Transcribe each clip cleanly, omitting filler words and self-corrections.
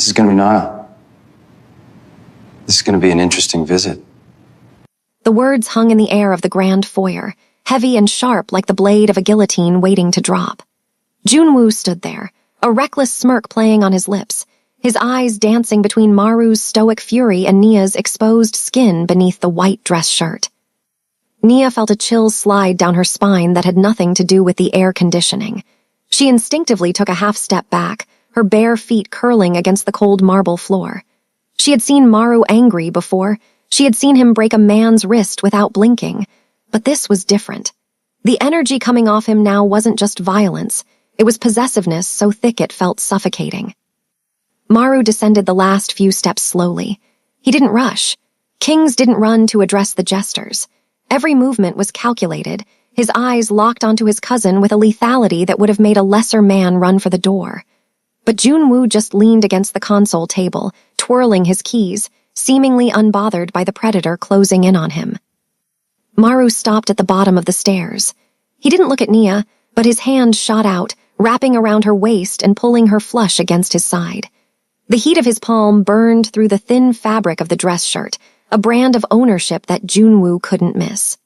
This is going to be Niall. This is going to be an interesting visit. The words hung in the air of the grand foyer, heavy and sharp like the blade of a guillotine waiting to drop. Junwoo stood there, a reckless smirk playing on his lips, his eyes dancing between Maru's stoic fury and Nia's exposed skin beneath the white dress shirt. Nia felt a chill slide down her spine that had nothing to do with the air conditioning. She instinctively took a half step back, her bare feet curling against the cold marble floor. She had seen Maru angry before. She had seen him break a man's wrist without blinking. But this was different. The energy coming off him now wasn't just violence. It was possessiveness so thick it felt suffocating. Maru descended the last few steps slowly. He didn't rush. Kings didn't run to address the jesters. Every movement was calculated, his eyes locked onto his cousin with a lethality that would have made a lesser man run for the door. But Junwoo just leaned against the console table, twirling his keys, seemingly unbothered by the predator closing in on him. Maru stopped at the bottom of the stairs. He didn't look at Nia, but his hand shot out, wrapping around her waist and pulling her flush against his side. The heat of his palm burned through the thin fabric of the dress shirt, a brand of ownership that Junwoo couldn't miss.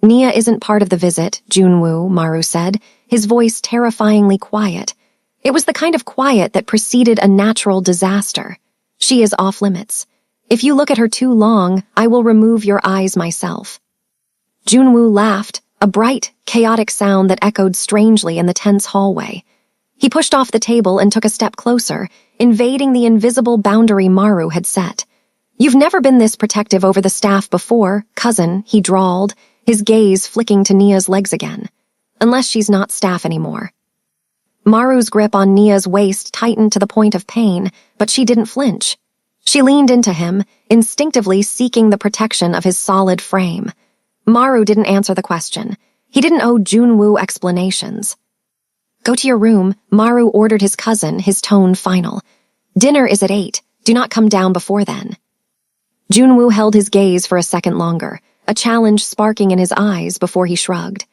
Nia isn't part of the visit, Junwoo, Maru said, his voice terrifyingly quiet. It was the kind of quiet that preceded a natural disaster. She is off limits. If you look at her too long, I will remove your eyes myself. Junwoo laughed, a bright, chaotic sound that echoed strangely in the tense hallway. He pushed off the table and took a step closer, invading the invisible boundary Maru had set. You've never been this protective over the staff before, cousin, he drawled, his gaze flicking to Nia's legs again. Unless she's not staff anymore. Maru's grip on Nia's waist tightened to the point of pain, but she didn't flinch. She leaned into him, instinctively seeking the protection of his solid frame. Maru didn't answer the question. He didn't owe Junwoo explanations. Go to your room, Maru ordered his cousin, his tone final. Dinner is at 8. Do not come down before then. Junwoo held his gaze for a second longer, a challenge sparking in his eyes before he shrugged.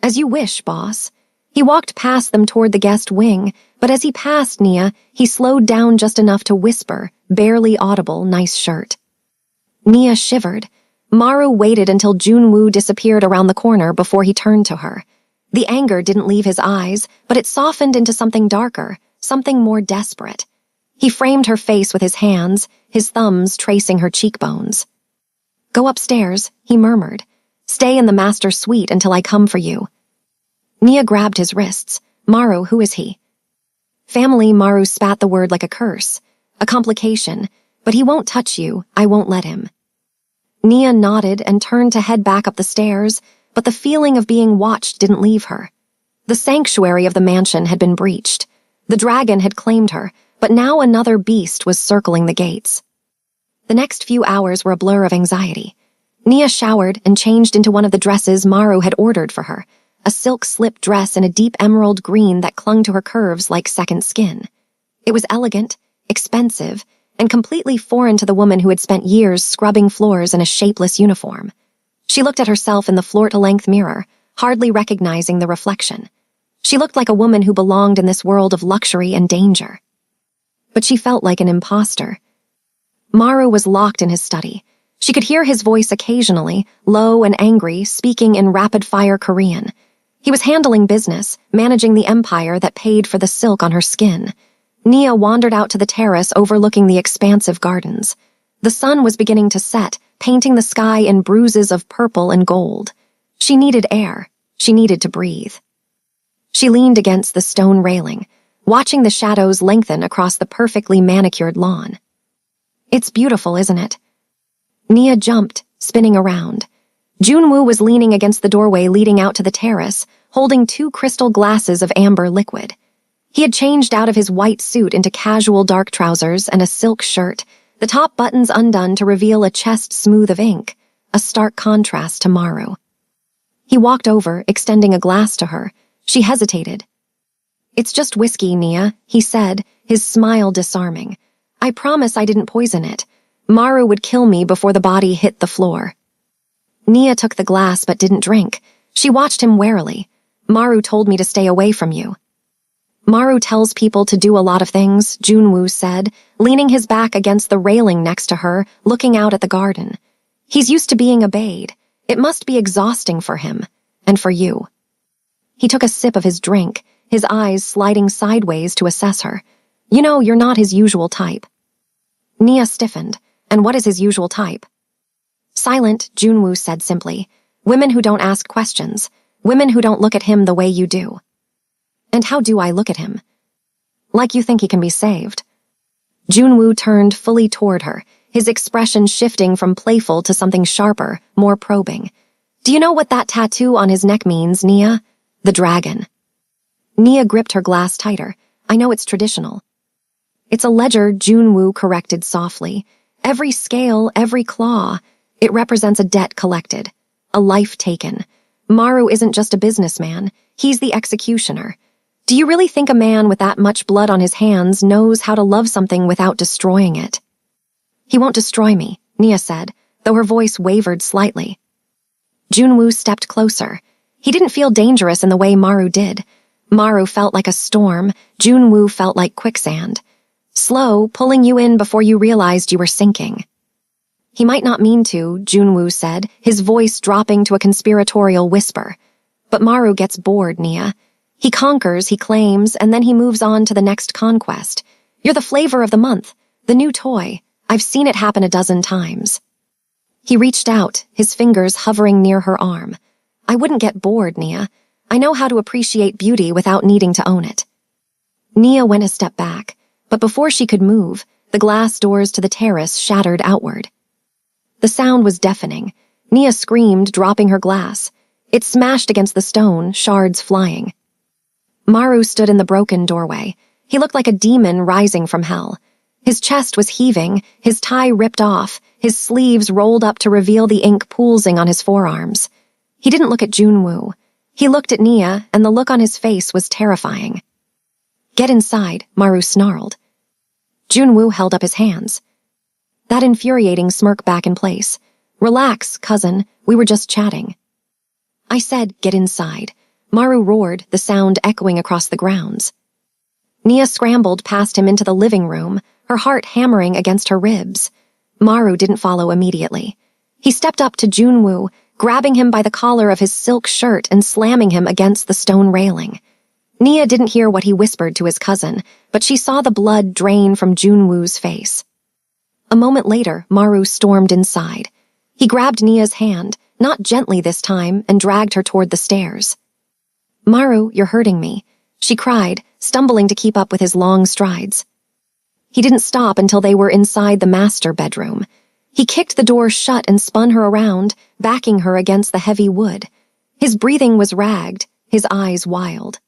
As you wish, boss. He walked past them toward the guest wing, but as he passed Nia, he slowed down just enough to whisper, barely audible, nice shirt. Nia shivered. Maru waited until Junwoo disappeared around the corner before he turned to her. The anger didn't leave his eyes, but it softened into something darker, something more desperate. He framed her face with his hands, his thumbs tracing her cheekbones. Go upstairs, he murmured. Stay in the master suite until I come for you. Nia grabbed his wrists. Maru, who is he? Family, Maru spat the word like a curse. A complication, but he won't touch you, I won't let him. Nia nodded and turned to head back up the stairs, but the feeling of being watched didn't leave her. The sanctuary of the mansion had been breached. The dragon had claimed her, but now another beast was circling the gates. The next few hours were a blur of anxiety. Nia showered and changed into one of the dresses Maru had ordered for her, a silk slip dress in a deep emerald green that clung to her curves like second skin. It was elegant, expensive, and completely foreign to the woman who had spent years scrubbing floors in a shapeless uniform. She looked at herself in the floor-to-length mirror, hardly recognizing the reflection. She looked like a woman who belonged in this world of luxury and danger. But she felt like an imposter. Maru was locked in his study. She could hear his voice occasionally, low and angry, speaking in rapid-fire Korean. He was handling business, managing the empire that paid for the silk on her skin. Nia wandered out to the terrace overlooking the expansive gardens. The sun was beginning to set, painting the sky in bruises of purple and gold. She needed air. She needed to breathe. She leaned against the stone railing, watching the shadows lengthen across the perfectly manicured lawn. It's beautiful, isn't it? Nia jumped, spinning around. Junwoo was leaning against the doorway leading out to the terrace, holding 2 crystal glasses of amber liquid. He had changed out of his white suit into casual dark trousers and a silk shirt, the top buttons undone to reveal a chest smooth of ink, a stark contrast to Maru. He walked over, extending a glass to her. She hesitated. It's just whiskey, Nia, he said, his smile disarming. I promise I didn't poison it. Maru would kill me before the body hit the floor. Nia took the glass but didn't drink. She watched him warily. Maru told me to stay away from you. Maru tells people to do a lot of things, Junwoo said, leaning his back against the railing next to her, looking out at the garden. He's used to being obeyed. It must be exhausting for him. And for you. He took a sip of his drink, his eyes sliding sideways to assess her. You know, you're not his usual type. Nia stiffened. And what is his usual type? Silent, Junwoo said simply. Women who don't ask questions. Women who don't look at him the way you do. And how do I look at him? Like you think he can be saved. Junwoo turned fully toward her, his expression shifting from playful to something sharper, more probing. Do you know what that tattoo on his neck means, Nia? The dragon. Nia gripped her glass tighter. I know it's traditional. It's a ledger, Junwoo corrected softly. Every scale, every claw. It represents a debt collected. A life taken. Maru isn't just a businessman. He's the executioner. Do you really think a man with that much blood on his hands knows how to love something without destroying it? He won't destroy me, Nia said, though her voice wavered slightly. Junwoo stepped closer. He didn't feel dangerous in the way Maru did. Maru felt like a storm. Junwoo felt like quicksand. Slow, pulling you in before you realized you were sinking. He might not mean to, Junwoo said, his voice dropping to a conspiratorial whisper. But Maru gets bored, Nia. He conquers, he claims, and then he moves on to the next conquest. You're the flavor of the month, the new toy. I've seen it happen a dozen times. He reached out, his fingers hovering near her arm. I wouldn't get bored, Nia. I know how to appreciate beauty without needing to own it. Nia went a step back, but before she could move, the glass doors to the terrace shattered outward. The sound was deafening. Nia screamed, dropping her glass. It smashed against the stone, shards flying. Maru stood in the broken doorway. He looked like a demon rising from hell. His chest was heaving, his tie ripped off, his sleeves rolled up to reveal the ink poolsing on his forearms. He didn't look at Junwoo. He looked at Nia, and the look on his face was terrifying. Get inside, Maru snarled. Junwoo held up his hands. That infuriating smirk back in place. Relax, cousin, we were just chatting. I said, get inside. Maru roared, the sound echoing across the grounds. Nia scrambled past him into the living room, her heart hammering against her ribs. Maru didn't follow immediately. He stepped up to Junwoo, grabbing him by the collar of his silk shirt and slamming him against the stone railing. Nia didn't hear what he whispered to his cousin, but she saw the blood drain from Junwoo's face. A moment later, Maru stormed inside. He grabbed Nia's hand, not gently this time, and dragged her toward the stairs. Maru, you're hurting me, she cried, stumbling to keep up with his long strides. He didn't stop until they were inside the master bedroom. He kicked the door shut and spun her around, backing her against the heavy wood. His breathing was ragged, his eyes wild.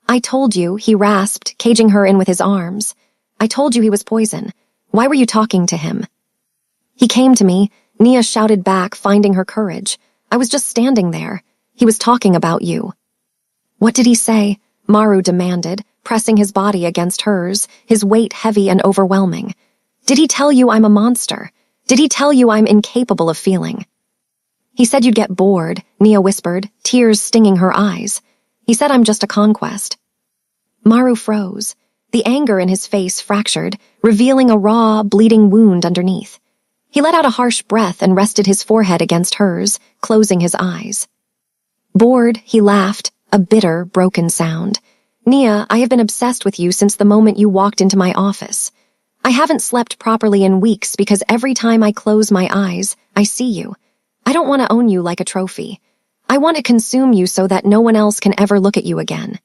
I told you, he rasped, caging her in with his arms. I told you he was poison. Why were you talking to him? He came to me, Nia shouted back, finding her courage. I was just standing there. He was talking about you. What did he say? Maru demanded, pressing his body against hers, his weight heavy and overwhelming. Did he tell you I'm a monster? Did he tell you I'm incapable of feeling? He said you'd get bored, Nia whispered, tears stinging her eyes. He said I'm just a conquest. Maru froze. The anger in his face fractured, revealing a raw, bleeding wound underneath. He let out a harsh breath and rested his forehead against hers, closing his eyes. Bored, he laughed, a bitter, broken sound. Nia, I have been obsessed with you since the moment you walked into my office. I haven't slept properly in weeks because every time I close my eyes, I see you. I don't want to own you like a trophy. I want to consume you so that no one else can ever look at you again.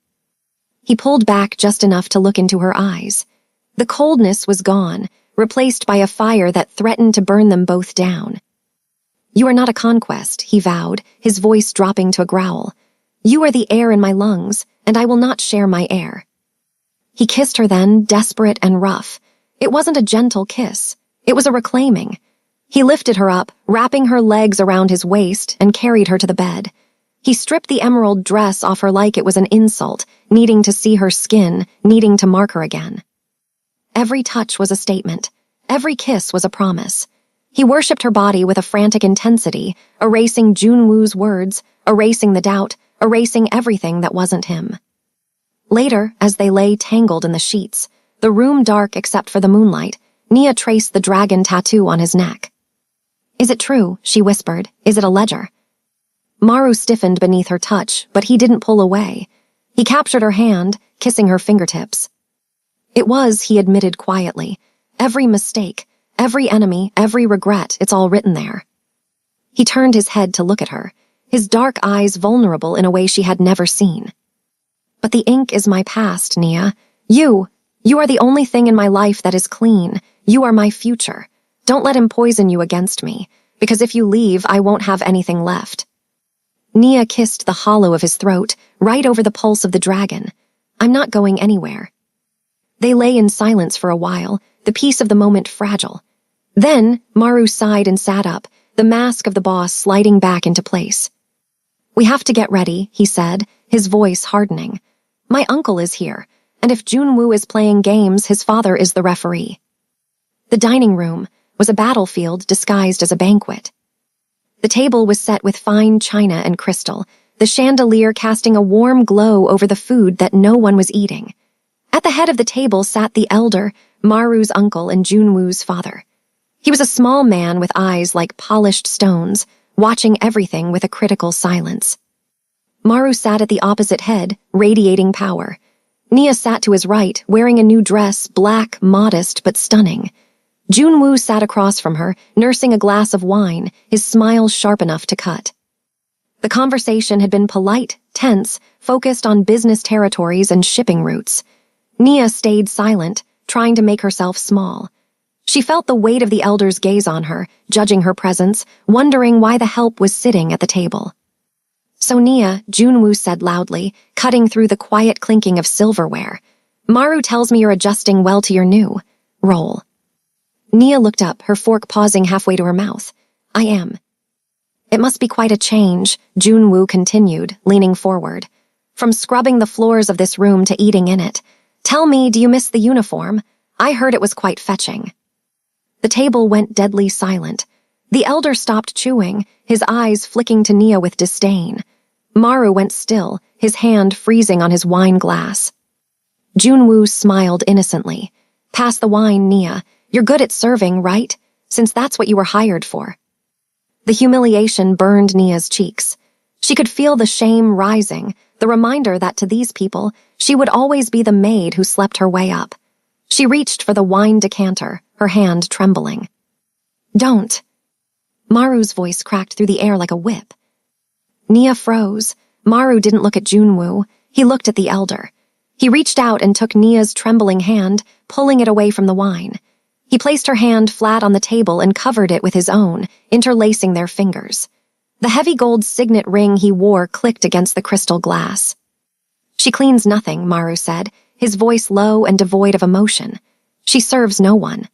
He pulled back just enough to look into her eyes. The coldness was gone, replaced by a fire that threatened to burn them both down. You are not a conquest, he vowed, his voice dropping to a growl. You are the air in my lungs, and I will not share my air. He kissed her then, desperate and rough. It wasn't a gentle kiss. It was a reclaiming. He lifted her up, wrapping her legs around his waist, and carried her to the bed. He stripped the emerald dress off her like it was an insult, needing to see her skin, needing to mark her again. Every touch was a statement. Every kiss was a promise. He worshipped her body with a frantic intensity, erasing Junwoo's words, erasing the doubt, erasing everything that wasn't him. Later, as they lay tangled in the sheets, the room dark except for the moonlight, Nia traced the dragon tattoo on his neck. "Is it true?" she whispered. "Is it a ledger?" Maru stiffened beneath her touch, but he didn't pull away. He captured her hand, kissing her fingertips. "It was," he admitted quietly. "Every mistake, every enemy, every regret, it's all written there." He turned his head to look at her, his dark eyes vulnerable in a way she had never seen. "But the ink is my past, Nia. You are the only thing in my life that is clean. You are my future. Don't let him poison you against me, because if you leave, I won't have anything left." Nia kissed the hollow of his throat, right over the pulse of the dragon. "I'm not going anywhere." They lay in silence for a while, the peace of the moment fragile. Then, Maru sighed and sat up, the mask of the boss sliding back into place. "We have to get ready," he said, his voice hardening. "My uncle is here, and if Junwoo is playing games, his father is the referee." The dining room was a battlefield disguised as a banquet. The table was set with fine china and crystal, the chandelier casting a warm glow over the food that no one was eating. At the head of the table sat the elder, Maru's uncle and Junwoo's father. He was a small man with eyes like polished stones, watching everything with a critical silence. Maru sat at the opposite head, radiating power. Nia sat to his right, wearing a new dress, black, modest, but stunning. Junwoo sat across from her, nursing a glass of wine, his smile sharp enough to cut. The conversation had been polite, tense, focused on business territories and shipping routes. Nia stayed silent, trying to make herself small. She felt the weight of the elder's gaze on her, judging her presence, wondering why the help was sitting at the table. "So Nia," Junwoo said loudly, cutting through the quiet clinking of silverware. "Maru tells me you're adjusting well to your new role." Nia looked up, her fork pausing halfway to her mouth. "I am." "It must be quite a change," Junwoo continued, leaning forward. "From scrubbing the floors of this room to eating in it. Tell me, do you miss the uniform? I heard it was quite fetching." The table went deadly silent. The elder stopped chewing, his eyes flicking to Nia with disdain. Maru went still, his hand freezing on his wine glass. Junwoo smiled innocently. "Pass the wine, Nia. You're good at serving, right? Since that's what you were hired for." The humiliation burned Nia's cheeks. She could feel the shame rising, the reminder that to these people, she would always be the maid who slept her way up. She reached for the wine decanter, her hand trembling. "Don't." Maru's voice cracked through the air like a whip. Nia froze. Maru didn't look at Junwoo. He looked at the elder. He reached out and took Nia's trembling hand, pulling it away from the wine. He placed her hand flat on the table and covered it with his own, interlacing their fingers. The heavy gold signet ring he wore clicked against the crystal glass. "She cleans nothing," Maru said, his voice low and devoid of emotion. "She serves no one."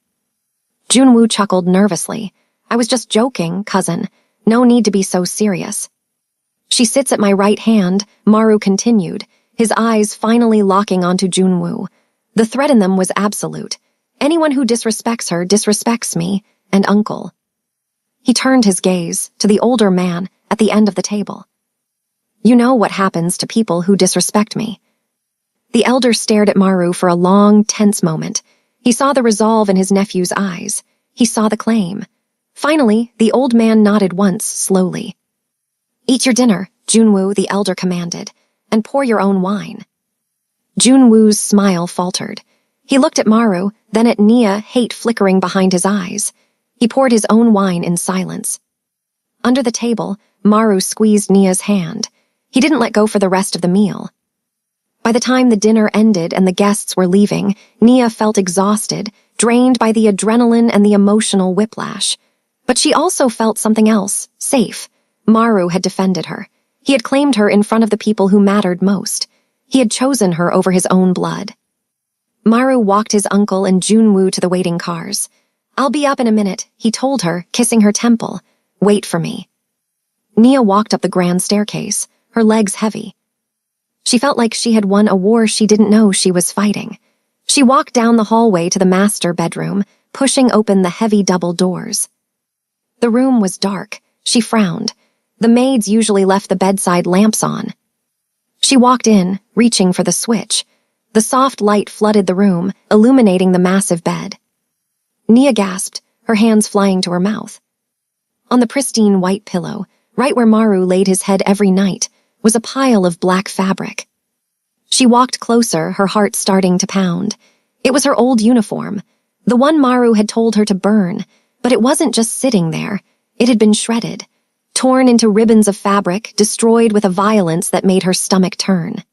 Junwoo chuckled nervously. "I was just joking, cousin. No need to be so serious." "She sits at my right hand," Maru continued, his eyes finally locking onto Junwoo. The threat in them was absolute. "Anyone who disrespects her disrespects me, and uncle." He turned his gaze to the older man at the end of the table. "You know what happens to people who disrespect me." The elder stared at Maru for a long, tense moment. He saw the resolve in his nephew's eyes. He saw the claim. Finally, the old man nodded once, slowly. "Eat your dinner," Junwoo, the elder, commanded, "and pour your own wine." Junwoo's smile faltered. He looked at Maru, then at Nia, hate flickering behind his eyes. He poured his own wine in silence. Under the table, Maru squeezed Nia's hand. He didn't let go for the rest of the meal. By the time the dinner ended and the guests were leaving, Nia felt exhausted, drained by the adrenaline and the emotional whiplash. But she also felt something else, safe. Maru had defended her. He had claimed her in front of the people who mattered most. He had chosen her over his own blood. Maru walked his uncle and Junwoo to the waiting cars. "I'll be up in a minute," he told her, kissing her temple. "Wait for me." Nia walked up the grand staircase, her legs heavy. She felt like she had won a war she didn't know she was fighting. She walked down the hallway to the master bedroom, pushing open the heavy double doors. The room was dark. She frowned. The maids usually left the bedside lamps on. She walked in, reaching for the switch. The soft light flooded the room, illuminating the massive bed. Nia gasped, her hands flying to her mouth. On the pristine white pillow, right where Maru laid his head every night, was a pile of black fabric. She walked closer, her heart starting to pound. It was her old uniform, the one Maru had told her to burn, but it wasn't just sitting there. It had been shredded, torn into ribbons of fabric, destroyed with a violence that made her stomach turn.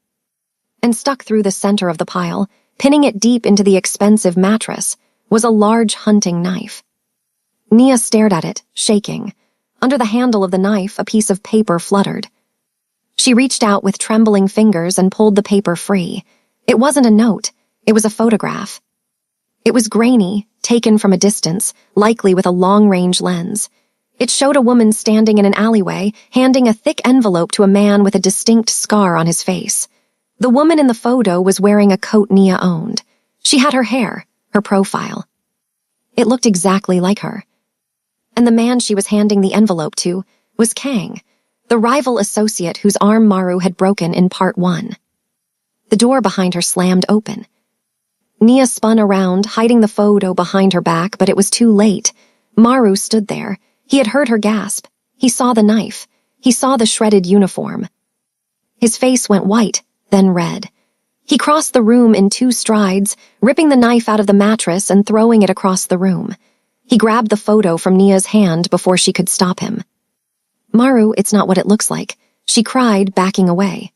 And stuck through the center of the pile, pinning it deep into the expensive mattress, was a large hunting knife. Nia stared at it, shaking. Under the handle of the knife, a piece of paper fluttered. She reached out with trembling fingers and pulled the paper free. It wasn't a note, it was a photograph. It was grainy, taken from a distance, likely with a long-range lens. It showed a woman standing in an alleyway, handing a thick envelope to a man with a distinct scar on his face. The woman in the photo was wearing a coat Nia owned. She had her hair, her profile. It looked exactly like her. And the man she was handing the envelope to was Kang, the rival associate whose arm Maru had broken in part 1. The door behind her slammed open. Nia spun around, hiding the photo behind her back, but it was too late. Maru stood there. He had heard her gasp. He saw the knife. He saw the shredded uniform. His face went white, then red. He crossed the room in 2 strides, ripping the knife out of the mattress and throwing it across the room. He grabbed the photo from Nia's hand before she could stop him. "Maru, it's not what it looks like," she cried, backing away.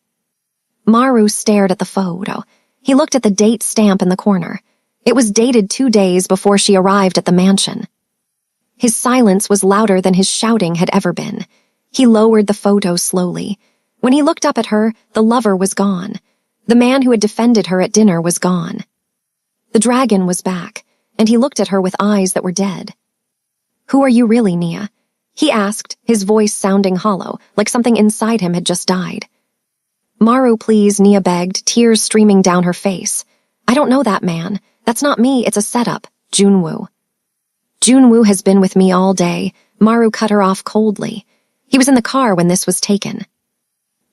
Maru stared at the photo. He looked at the date stamp in the corner. It was dated 2 days before she arrived at the mansion. His silence was louder than his shouting had ever been. He lowered the photo slowly. When he looked up at her, the lover was gone. The man who had defended her at dinner was gone. The dragon was back, and he looked at her with eyes that were dead. "Who are you really, Nia?" he asked, his voice sounding hollow, like something inside him had just died. "Maru, please," Nia begged, tears streaming down her face. "I don't know that man. That's not me, it's a setup. Junwoo." "Junwoo has been with me all day," Maru cut her off coldly. "He was in the car when this was taken."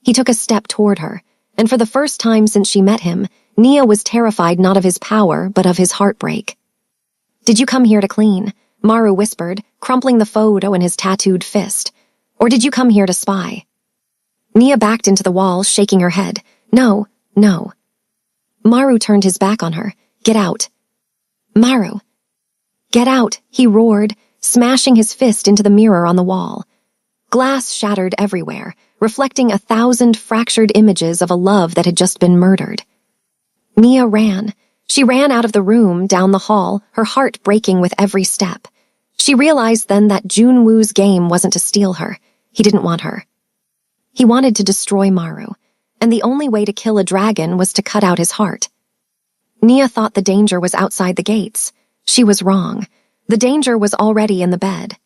He took a step toward her, and for the first time since she met him, Nia was terrified not of his power, but of his heartbreak. "Did you come here to clean?" Maru whispered, crumpling the photo in his tattooed fist. "Or did you come here to spy?" Nia backed into the wall, shaking her head. "No, no." Maru turned his back on her. "Get out." "Maru." "Get out," he roared, smashing his fist into the mirror on the wall. Glass shattered everywhere, reflecting 1,000 fractured images of a love that had just been murdered. Nia ran. She ran out of the room, down the hall, her heart breaking with every step. She realized then that Junwoo's game wasn't to steal her. He didn't want her. He wanted to destroy Maru, and the only way to kill a dragon was to cut out his heart. Nia thought the danger was outside the gates. She was wrong. The danger was already in the bed.